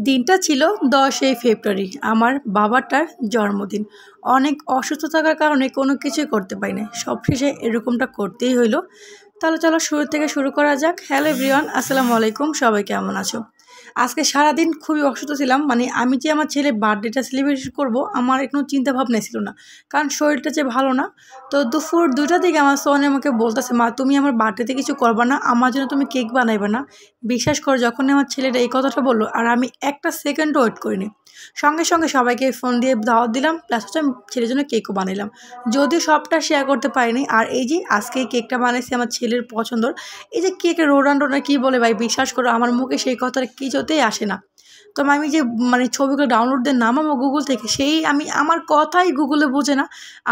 দিনটা ছিল 10ই ফেব্রুয়ারি, আমার বাবাটার জন্মদিন। অনেক অসুস্থ থাকার কারণে কোনো কিছুই করতে পারি না। সবশেষে এরকমটা করতেই হইলো। তাহলে চলো শুরু থেকে শুরু করা যাক। হ্যালো এভরিওয়ান, আসসালামু আলাইকুম। সবাই কেমন আছো? আজকে সারাদিন খুবই অসুস্থ ছিলাম। আমি যে আমার ছেলের বার্থডেটা সেলিব্রেশন করব, আমার কোনো চিন্তা ভাবনা ছিল না, কারণ শরীরটা যে ভালো না। তো দুপুর 2টার দিকে আমার সোহান আমাকে বলতেছে, মা তুমি আমার বার্থডেতে কিছু করবা না, আমার জন্য তুমি কেক বানাইবে না? বিশ্বাস করো, যখনই আমার ছেলেটা এই কথাটা বললো, আর আমি একটা সেকেন্ডও ওয়েট করিনি, সঙ্গে সঙ্গে সবাইকে ফোন দিয়ে দাওয়াত দিলাম, প্লাস হচ্ছে আমি ছেলের জন্য কেকও বানাইলাম। যদিও সবটা শেয়ার করতে পারিনি। আর এই যে আজকে এই কেকটা বানাইছি আমার ছেলের পছন্দর। এই যে কেকের রোনাল্ডোনা কী বলে ভাই, বিশ্বাস করো আমার মুখে সেই কথাটা কিছুতেই আসে না। তো আমি যে ছবিগুলো ডাউনলোড দিয়ে নামাবো গুগল থেকে, সেই আমার কথাই গুগলে বোঝে না।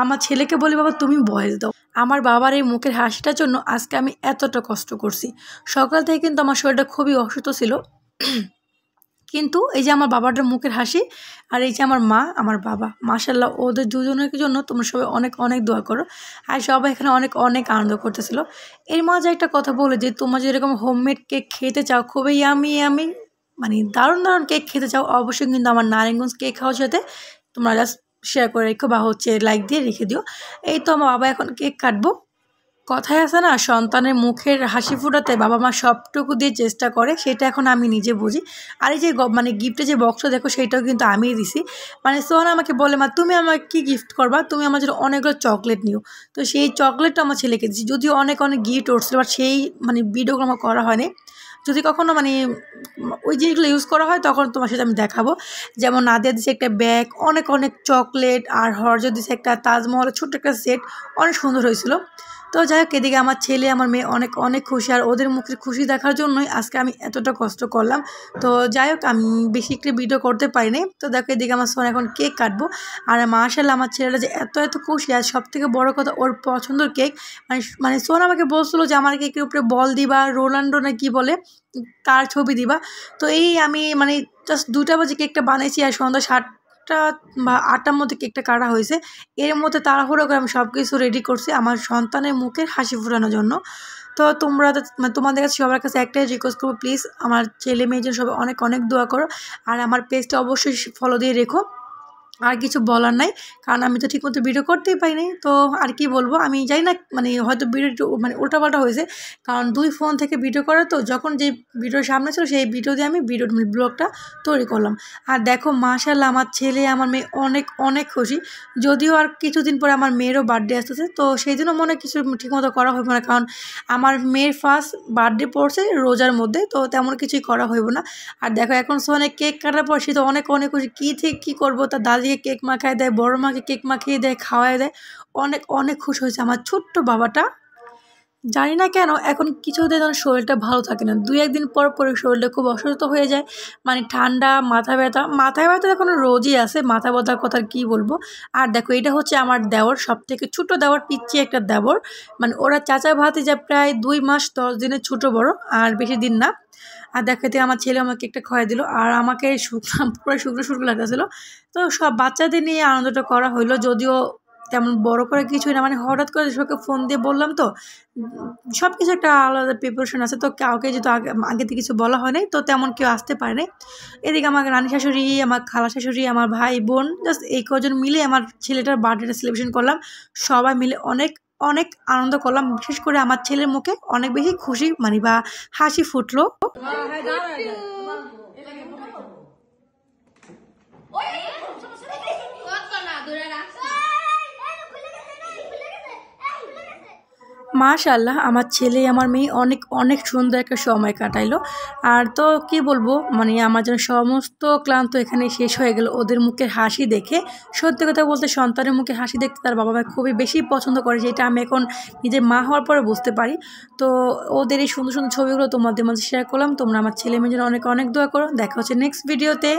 আমার ছেলেকে বলি, বাবা তুমি ভয়েস দাও। আমার বাবার এই মুখের হাসিটার জন্য আজকে আমি এতটা কষ্ট করছি। সকাল থেকে কিন্তু আমার শরীরটা খুবই অসুস্থ ছিল, কিন্তু এই যে আমার বাবাটার মুখের হাসি, আর এই যে আমার মা আমার বাবা, মাশাল্লাহ ওদের দুজনের জন্য তোমরা সবাই অনেক অনেক দোয়া করো। আর সবাই এখানে অনেক অনেক আনন্দ করতেছিল। এর মাঝে একটা কথা বলে যে, তোমরা যেরকম হোমমেড কেক খেতে চাও, খুবই ইয়ামি ইয়ামি দারুণ দারুণ কেক খেতে চাও, অবশ্যই কিন্তু আমার নারায়ণগঞ্জ কেক হাউসের সাথে তোমরা জাস্ট শেয়ার করে রেখো, বা লাইক দিয়ে রেখে দিও। এই তো আমার বাবা এখন কেক কাটবো। কথায় আছে না, সন্তানের মুখের হাসি ফোটাতে বাবা মা সবটুকু দিয়ে চেষ্টা করে, সেটা এখন আমি নিজে বুঝি। আর এই যে গিফটে যে বক্সটা দেখো, সেইটাও কিন্তু আমিই দিছি। সোহানা আমাকে বলে, মা তুমি আমাকে কী গিফট করবা? তুমি আমার জন্য অনেকগুলো চকলেট নিও। তো সেই চকলেটটা আমার ছেলেকে দিচ্ছি, যদিও অনেক অনেক গিফট উঠছিল, বাট সেই ভিডিওগুলো আমার করা হয়নি। যদি কখনও ওই জিনিসগুলো ইউজ করা হয়, তখন তোমার সাথে আমি দেখাবো। যেমন নাদিয়া দিচ্ছে একটা ব্যাগ, অনেক অনেক চকলেট, আর হরজ দিচ্ছে একটা তাজমহলের ছোট্ট একটা সেট, অনেক সুন্দর হয়েছিল। তো যাই হোক, এদিকে আমার ছেলে আমার মেয়ে অনেক অনেক খুশি, আর ওদের মুখের খুশি দেখার জন্যই আজকে আমি এতটা কষ্ট করলাম। তো যাই হোক, আমি বেশি একটু ভিডিও করতে পারিনি। তো দেখো, এদিকে আমার সোনা এখন কেক কাটবো। আর মাশাআল্লাহ আমার ছেলেটা যে এত এত খুশি, আর সব থেকে বড়ো কথা ওর পছন্দের কেক। সোনা আমাকে বলছিল যে আমার কেকের উপরে বল দিবা, রোনাল্ডো না কি বলে, তার ছবি দিবা। তো এই আমি জাস্ট 2টা বাজে কেকটা বানাইছি, আর সন্ধ্যা 7টা বা 8টার মধ্যে কেকটা কাটা হয়েছে। এর মধ্যে তাড়াহুড়ো করে আমি সব কিছু রেডি করছি আমার সন্তানের মুখের হাসি ফোটানোর জন্য। তো তোমরা তোমাদের কাছে সবার কাছে একটাই রিকোয়েস্ট করবো, প্লিজ আমার ছেলে মেয়ের জন্য সবাই অনেক অনেক দোয়া করো। আর আমার পেজটা অবশ্যই ফলো দিয়ে রেখো। আর কিছু বলার নাই, কারণ আমি তো ঠিকমতো ভিডিও করতেই পারিনি। তো আর কি বলবো, আমি জানি না, হয়তো ভিডিও একটু উল্টাপাল্টা হয়েছে, কারণ 2 ফোন থেকে ভিডিও করা, তো যখন যে ভিডিওর সামনে ছিল সেই ভিডিও দিয়ে আমি ব্লগটা তৈরি করলাম। আর দেখো মাশাআল্লাহ আমার ছেলে আমার মেয়ে অনেক অনেক খুশি। যদিও আর কিছুদিন পরে আমার মেয়েরও বার্থডে আসতেছে, তো সেই জন্য মনে কিছু ঠিকমতো করা হইব না, কারণ আমার মেয়ের ফার্স্ট বার্থডে পড়ছে রোজার মধ্যে, তো তেমন কিছুই করা হইব না। আর দেখো এখন সোহানে কেক কাটার পর সে তো অনেক অনেক খুশি, কী থেকে কী করবো, তার দাদিকে কেক মাখায় দেয়, বড় মাকে কেক মাখিয়ে দেয়, খাওয়ায় দেয়। অনেক অনেক খুশি হয়েছে আমার ছোট্ট বাবাটা। জানি না কেন এখন কিছুদিন যেন শরীরটা ভালো থাকে না, 2-1 দিন পর পরে শরীরটা খুব অসুস্থ হয়ে যায়। ঠান্ডা, মাথা ব্যথা এখন রোজই আছে, মাথা ব্যথার কথা কী বলবো। আর দেখো, এটা হচ্ছে আমার দেওর, সব থেকে ছোটো দেওর, পিচ্ছি একটা দেওর। ওরা চাচা ভাতিজা প্রায় 2 মাস 10 দিনের ছোটো বড়, আর বেশি দিন না। আর দেখাতে আমার ছেলে আমাকে একটা খাওয়াই দিল, আর আমাকে পুরো শুকনো শুকনো লাগতেছিলো। তো সব বাচ্চাদের নিয়ে আনন্দটা করা হইলো, যদিও তেমন বড় করে কিছুই না, হঠাৎ করে সবাইকে ফোন দিয়ে বললাম, তো সব কিছু একটা আলাদা প্রিপারেশন আছে, তো কাউকে যেহেতু আগে থেকে কিছু বলা হয় নাই, তো তেমন কেউ আসতে পারে নাই। এদিকে আমার রানী শাশুড়ি, আমার খালা শাশুড়ি, আমার ভাই বোন, জাস্ট এই কজন মিলে আমার ছেলেটার বার্থডেটা সেলিব্রেশন করলাম। সবাই মিলে অনেক অনেক আনন্দ করলাম। বিশেষ করে আমার ছেলের মুখে অনেক বেশি খুশি বা হাসি ফুটলো। মাশাআল্লাহ আমার ছেলে আমার মেয়ে অনেক অনেক সুন্দর একটা সময় কাটাইলো। আর তো কি বলবো, আমার যেন সমস্ত ক্লান্ত এখানে শেষ হয়ে গেল ওদের মুখের হাসি দেখে। সত্যি কথা বলতে, সন্তানের মুখে হাসি দেখতে তার বাবা মা খুবই বেশি পছন্দ করে, যেটা আমি এখন নিজের মা হওয়ার পরে বুঝতে পারি। তো ওদের এই সুন্দর সুন্দর ছবিগুলো তোমাদের মাঝে শেয়ার করলাম। তোমরা আমার ছেলে মেয়ের জন্য অনেক অনেক দোয়া করো। দেখা হচ্ছে নেক্সট ভিডিওতে।